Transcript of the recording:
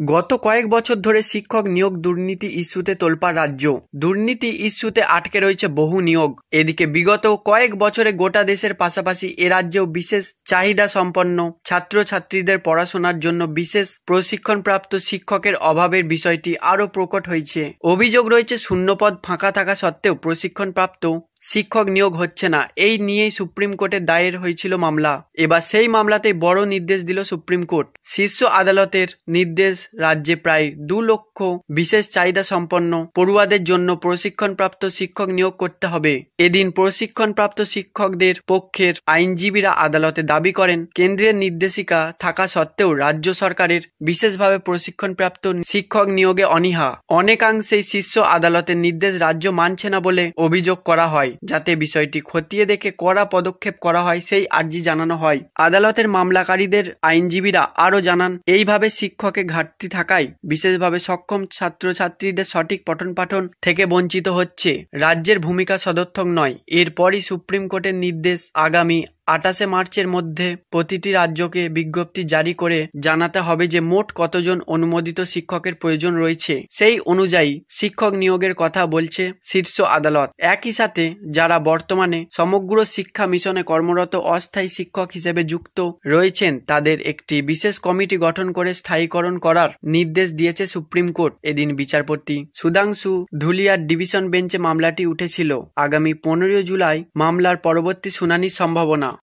গত কয়েক বছর ধরে শিক্ষক নিয়োগ দুর্নীতি ইস্যুতে তোলপাড় রাজ্য। দুর্নীতি ইস্যুতে আটকে রয়েছে বহু নিয়োগ। এদিকে বিগত কয়েক বছরে গোটা দেশের পাশাপাশি এ রাজ্যেও বিশেষ চাহিদা সম্পন্ন ছাত্রছাত্রীদের পড়াশোনার জন্য বিশেষ প্রশিক্ষণপ্রাপ্ত শিক্ষকের অভাবের বিষয়টি আরও প্রকট হয়েছে। অভিযোগ রয়েছে শূন্যপদ ফাঁকা থাকা সত্ত্বেও প্রশিক্ষণপ্রাপ্ত শিক্ষক নিয়োগ হচ্ছে না। এই নিয়েই সুপ্রিম কোর্টে দায়ের হয়েছিল মামলা। এবার সেই মামলাতেই বড় নির্দেশ দিল সুপ্রিম কোর্ট। শীর্ষ আদালতের নির্দেশ, রাজ্যে প্রায় 2 লক্ষ বিশেষ চাহিদা সম্পন্ন পড়ুয়াদের জন্য প্রশিক্ষণপ্রাপ্ত শিক্ষক নিয়োগ করতে হবে। এদিন প্রশিক্ষণপ্রাপ্ত শিক্ষকদের পক্ষের আইনজীবীরা আদালতে দাবি করেন, কেন্দ্রের নির্দেশিকা থাকা সত্ত্বেও রাজ্য সরকারের বিশেষভাবে প্রশিক্ষণপ্রাপ্ত শিক্ষক নিয়োগে অনীহা। অনেকাংশেই শীর্ষ আদালতের নির্দেশ রাজ্য মানছে না বলে অভিযোগ করা হয়। যাতে বিষয়টি খতিয়ে দেখে কড়া পদক্ষেপ করা হয় সেই আর্জি জানানো হয়। আদালতের মামলাকারীদের আইনজীবীরা আরও জানান, এইভাবে শিক্ষকের ঘাটতি থাকায় বিশেষভাবে সক্ষম ছাত্রছাত্রীদের সঠিক পঠন-পাঠন থেকে বঞ্চিত হচ্ছে। রাজ্যের ভূমিকা সদর্থক নয়। এরপরই সুপ্রিম কোর্টের নির্দেশ, আগামী 28 মার্চের মধ্যে প্রতিটি রাজ্যকে বিজ্ঞপ্তি জারি করে জানাতে হবে যে মোট কতজন অনুমোদিত শিক্ষকের প্রয়োজন রয়েছে। সেই অনুযায়ী শিক্ষক নিয়োগের কথা বলছে শীর্ষ আদালত। একই সাথে যারা বর্তমানে সমগ্র শিক্ষা মিশনে কর্মরত অস্থায়ী শিক্ষক হিসেবে যুক্ত রয়েছেন তাদের একটি বিশেষ কমিটি গঠন করে স্থায়ীকরণ করার নির্দেশ দিয়েছে সুপ্রিম কোর্ট। এদিন বিচারপতি সুধাংশু ধুলিয়ার ডিভিশন বেঞ্চে মামলাটি উঠেছিল। আগামী 15 জুলাই মামলার পরবর্তী শুনানির সম্ভাবনা।